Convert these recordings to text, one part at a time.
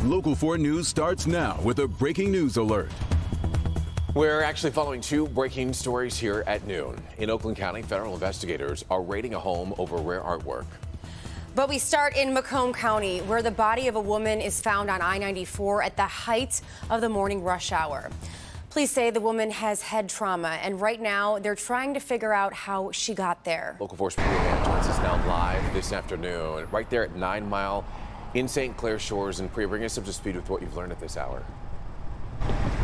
Local 4 News starts now with a breaking news alert. We're actually following two breaking stories here at noon. In Oakland County, federal investigators are raiding a home over rare artwork. But we start in Macomb County, where the body of a woman is found on I-94 at the height of the morning rush hour. Police say the woman has head trauma, and right now they're trying to figure out how she got there. Local 4's Priya Mann joins us now live this afternoon, right there at 9 Mile in St. Clair Shores. And Priya, bring us up to speed with what you've learned at this hour.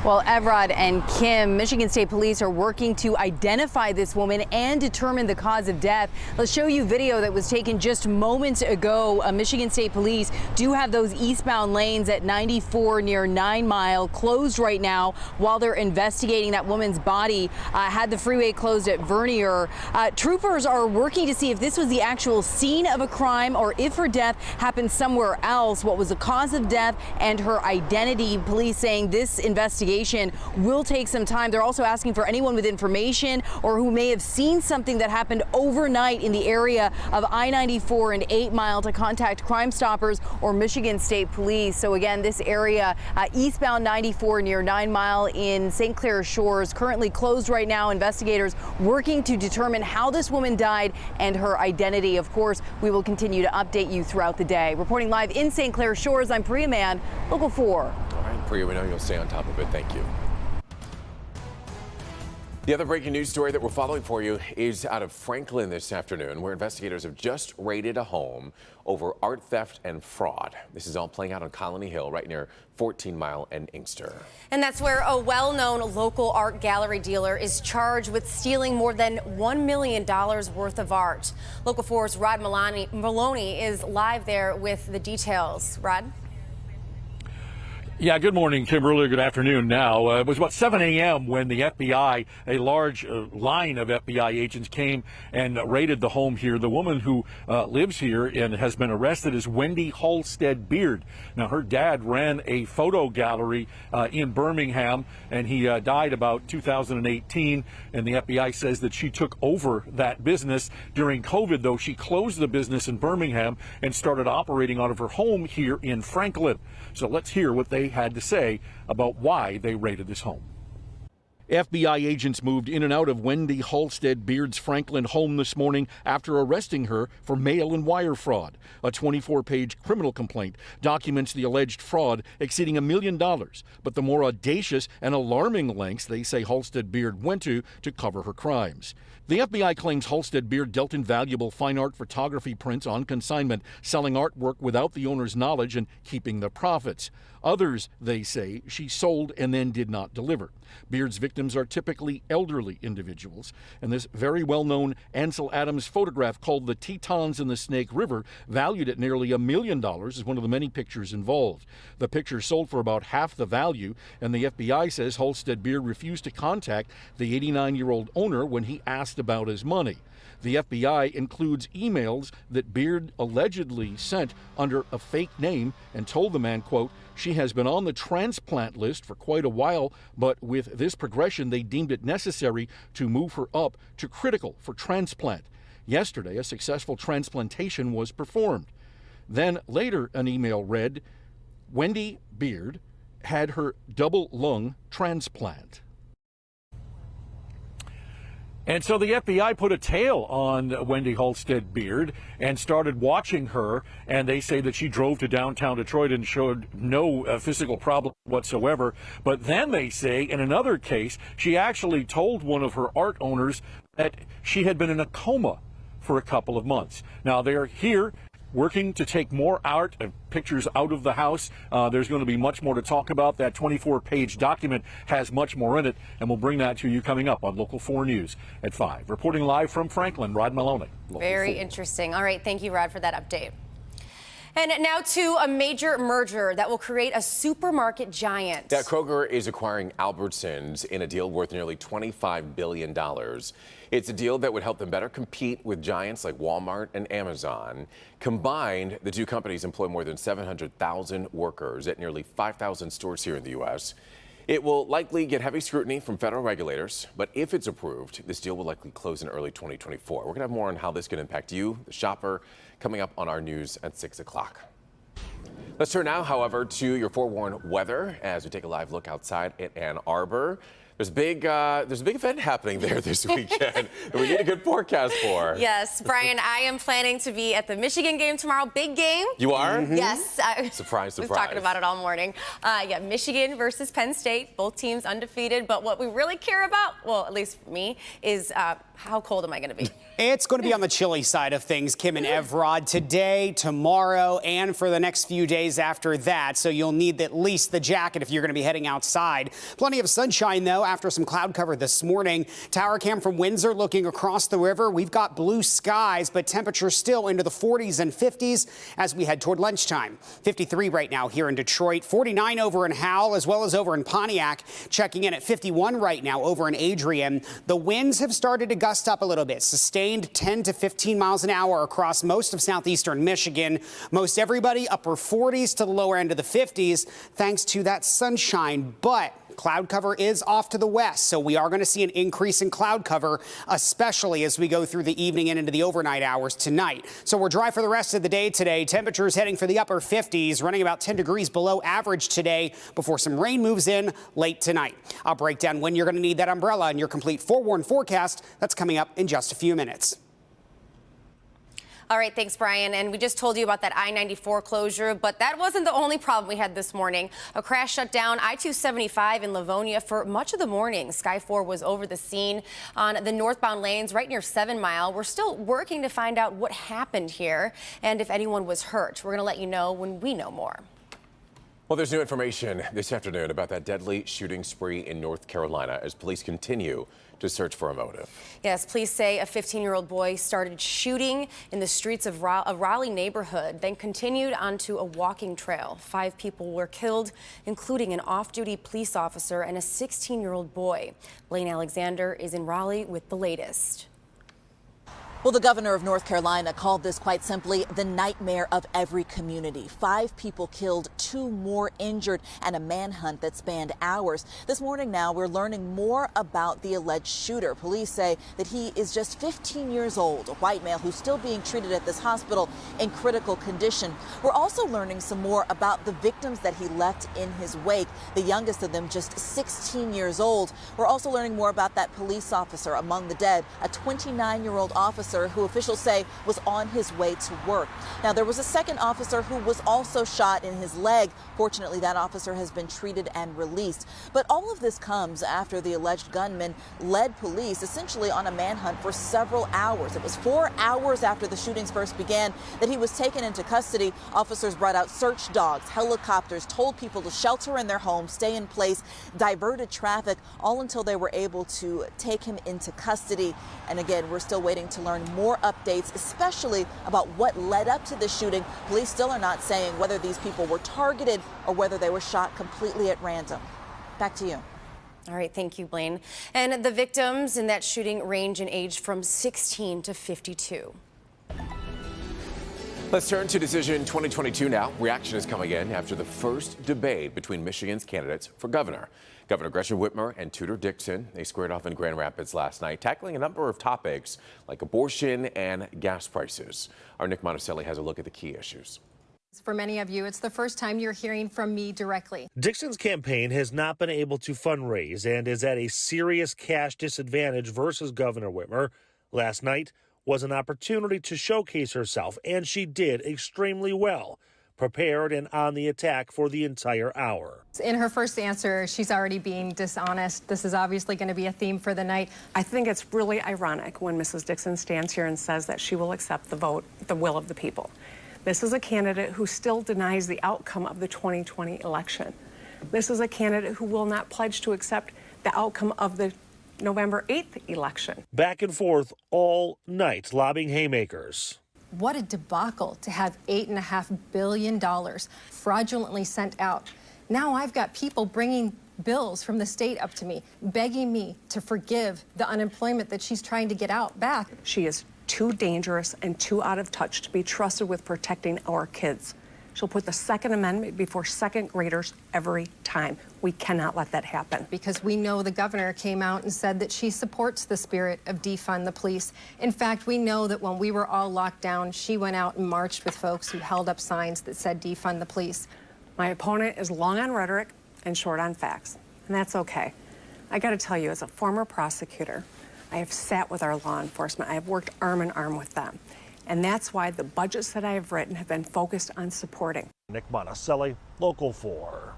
Well, Evrod and Kim, Michigan State Police are working to identify this woman and determine the cause of death. Let's show you video that was taken just moments ago. Michigan State Police do have those eastbound lanes at 94 near 9 Mile closed right now while they're investigating that woman's body. Had the freeway closed at Vernier. Troopers are working to see if this was the actual scene of a crime or if her death happened somewhere else. What was the cause of death and her identity? Police saying this investigation will take some time. They're also asking for anyone with information or who may have seen something that happened overnight in the area of I-94 and 8 Mile to contact Crime Stoppers or Michigan State Police. So again, this area, eastbound 94 near 9 Mile in St. Clair Shores, currently closed right now. Investigators working to determine how this woman died and her identity. Of course, we will continue to update you throughout the day. Reporting live in St. Clair Shores, I'm Priya Mann, Local 4. All right, Priya, we know you'll stay on top of it. Thank you. The other breaking news story that we're following for you is out of Franklin this afternoon, where investigators have just raided a home over art theft and fraud. This is all playing out on Colony Hill, right near 14 Mile and Inkster. And that's where a well-known local art gallery dealer is charged with stealing more than $1 million worth of art. Local 4's Rod Maloney is live there with the details. Rod? Yeah, good morning, Kimberly. Good afternoon now. It was about 7 a.m. when the FBI, a large line of FBI agents came and raided the home here. The woman who lives here and has been arrested is Wendy Halstead Beard. Now, her dad ran a photo gallery in Birmingham, and he died about 2018. And the FBI says that she took over that business. During COVID, though, she closed the business in Birmingham and started operating out of her home here in Franklin. So let's hear what they had to say about why they raided this home. FBI agents moved in and out of Wendy Halstead Beard's Franklin home this morning after arresting her for mail and wire fraud. A 24-page criminal complaint documents the alleged fraud exceeding $1 million, but the more audacious and alarming lengths they say Halstead Beard went to cover her crimes. The FBI claims Halstead Beard dealt in valuable fine art photography prints on consignment, selling artwork without the owner's knowledge and keeping the profits. Others, they say, she sold and then did not deliver. Beard's victims are typically elderly individuals, and this very well-known Ansel Adams photograph called The Tetons in the Snake River, valued at nearly $1 million, is one of the many pictures involved. The picture sold for about half the value, and the FBI says Halstead Beard refused to contact the 89-year-old owner when he asked about his money. The FBI includes emails that Beard allegedly sent under a fake name and told the man, quote, she has been on the transplant list for quite a while, but with this progression, they deemed it necessary to move her up to critical for transplant. Yesterday, a successful transplantation was performed. Then later, an email read, Wendy Beard had her double lung transplant. And so the FBI put a tail on Wendy Halstead Beard and started watching her, and they say that she drove to downtown Detroit and showed no physical problem whatsoever. But then they say in another case, she actually told one of her art owners that she had been in a coma for a couple of months. Now they're here working to take more art and pictures out of the house. There's going to be much more to talk about. That 24-page document has much more in it, and we'll bring that to you coming up on Local 4 News at 5. Reporting live from Franklin, Rod Maloney. Very interesting. All right, thank you, Rod, for that update. And now to a major merger that will create a supermarket giant. Yeah, Kroger is acquiring Albertsons in a deal worth nearly $25 billion. It's a deal that would help them better compete with giants like Walmart and Amazon. Combined, the two companies employ more than 700,000 workers at nearly 5,000 stores here in the U.S. It will likely get heavy scrutiny from federal regulators, but if it's approved, this deal will likely close in early 2024. We're going to have more on how this can impact you, the shopper, coming up on our news at 6 o'clock. Let's turn now, however, to your forewarned weather as we take a live look outside at Ann Arbor. There's a big event happening there this weekend that we need a good forecast for. Yes, Brian, I am planning to be at the Michigan game tomorrow. Big game. You are? Mm-hmm. Yes. Surprise, surprise. I was talking about it all morning. Yeah, Michigan versus Penn State, both teams undefeated. But what we really care about, well, at least for me, is how cold am I going to be? It's going to be on the chilly side of things, Kim and Evrod, today, tomorrow, and for the next few days after that. So you'll need at least the jacket if you're going to be heading outside. Plenty of sunshine, though, after some cloud cover this morning. Tower cam from Windsor looking across the river. We've got blue skies, but temperatures still into the 40s and 50s as we head toward lunchtime. 53 right now here in Detroit, 49 over in Howell, as well as over in Pontiac. Checking in at 51 right now over in Adrian. The winds have started to gust up a little bit, sustained 10 to 15 miles an hour across most of southeastern Michigan. Most everybody upper 40s to the lower end of the 50s thanks to that sunshine. But cloud cover is off to the west, so we are going to see an increase in cloud cover, especially as we go through the evening and into the overnight hours tonight. So we're dry for the rest of the day today. Temperatures heading for the upper 50s, running about 10 degrees below average today before some rain moves in late tonight. I'll break down when you're going to need that umbrella and your complete forewarned forecast. That's coming up in just a few minutes. All right, thanks, Brian. And we just told you about that I-94 closure, but that wasn't the only problem we had this morning. A crash shut down I-275 in Livonia for much of the morning. Sky 4 was over the scene on the northbound lanes right near 7 Mile. We're still working to find out what happened here and if anyone was hurt. We're going to let you know when we know more. Well, there's new information this afternoon about that deadly shooting spree in North Carolina as police continue to search for a motive. Yes, police say a 15-year-old boy started shooting in the streets of a Raleigh neighborhood, then continued onto a walking trail. 5 people were killed, including an off-duty police officer and a 16-year-old boy. Blaine Alexander is in Raleigh with the latest. Well, the governor of North Carolina called this quite simply the nightmare of every community. 5 people killed, 2 more injured, and a manhunt that spanned hours. This morning now, we're learning more about the alleged shooter. Police say that he is just 15 years old, a white male who's still being treated at this hospital in critical condition. We're also learning some more about the victims that he left in his wake, the youngest of them just 16 years old. We're also learning more about that police officer among the dead, a 29-year-old officer who officials say was on his way to work. Now, there was a second officer who was also shot in his leg. Fortunately, that officer has been treated and released. But all of this comes after the alleged gunman led police essentially on a manhunt for several hours. It was 4 hours after the shootings first began that he was taken into custody. Officers brought out search dogs, helicopters, told people to shelter in their homes, stay in place, diverted traffic, all until they were able to take him into custody. And again, we're still waiting to learn more updates, especially about what led up to the shooting. Police still are not saying whether these people were targeted or whether they were shot completely at random. Back to you. All right, thank you, Blaine. And the victims in that shooting range in age from 16 to 52. Let's turn to Decision 2022 now. Reaction is coming in after the first debate between Michigan's candidates for governor. Governor Gretchen Whitmer and Tudor Dixon, they squared off in Grand Rapids last night, tackling a number of topics like abortion and gas prices. Our Nick Monticelli has a look at the key issues. For many of you, it's the first time you're hearing from me directly. Dixon's campaign has not been able to fundraise and is at a serious cash disadvantage versus Governor Whitmer. Last night was an opportunity to showcase herself, and she did extremely well, prepared and on the attack for the entire hour. In her first answer, she's already being dishonest. This is obviously going to be a theme for the night. I think it's really ironic when Mrs. Dixon stands here and says that she will accept the vote, the will of the people. This is a candidate who still denies the outcome of the 2020 election. This is a candidate who will not pledge to accept the outcome of the November 8th election. Back and forth all night, lobbing haymakers. What a debacle to have $8.5 billion fraudulently sent out. Now I've got people bringing bills from the state up to me, begging me to forgive the unemployment that she's trying to get out back. She is too dangerous and too out of touch to be trusted with protecting our kids. She'll put the Second Amendment before second graders every time. We cannot let that happen. Because we know the governor came out and said that she supports the spirit of defund the police. In fact, we know that when we were all locked down, she went out and marched with folks who held up signs that said defund the police. My opponent is long on rhetoric and short on facts, and that's okay. I got to tell you, as a former prosecutor, I have sat with our law enforcement. I have worked arm in arm with them. And that's why the budgets that I have written have been focused on supporting. Nick Monticelli, Local 4.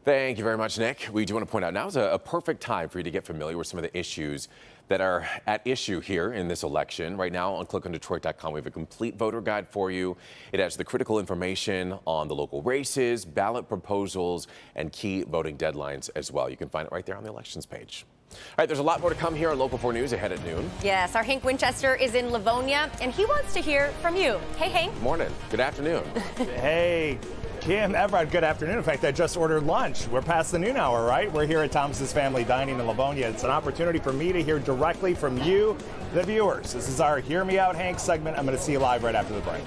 Thank you very much, Nick. We do want to point out now is a perfect time for you to get familiar with some of the issues that are at issue here in this election. Right now on clickondetroit.com, we have a complete voter guide for you. It has the critical information on the local races, ballot proposals, and key voting deadlines as well. You can find it right there on the elections page. All right, there's a lot more to come here on Local 4 News ahead at noon. Yes, our Hank Winchester is in Livonia, and he wants to hear from you. Hey, Hank. Morning. Good afternoon. Hey, Kim, Everett, good afternoon. In fact, I just ordered lunch. We're past the noon hour, right? We're here at Thomas's Family Dining in Livonia. It's an opportunity for me to hear directly from you, the viewers. This is our Hear Me Out, Hank segment. I'm going to see you live right after the break.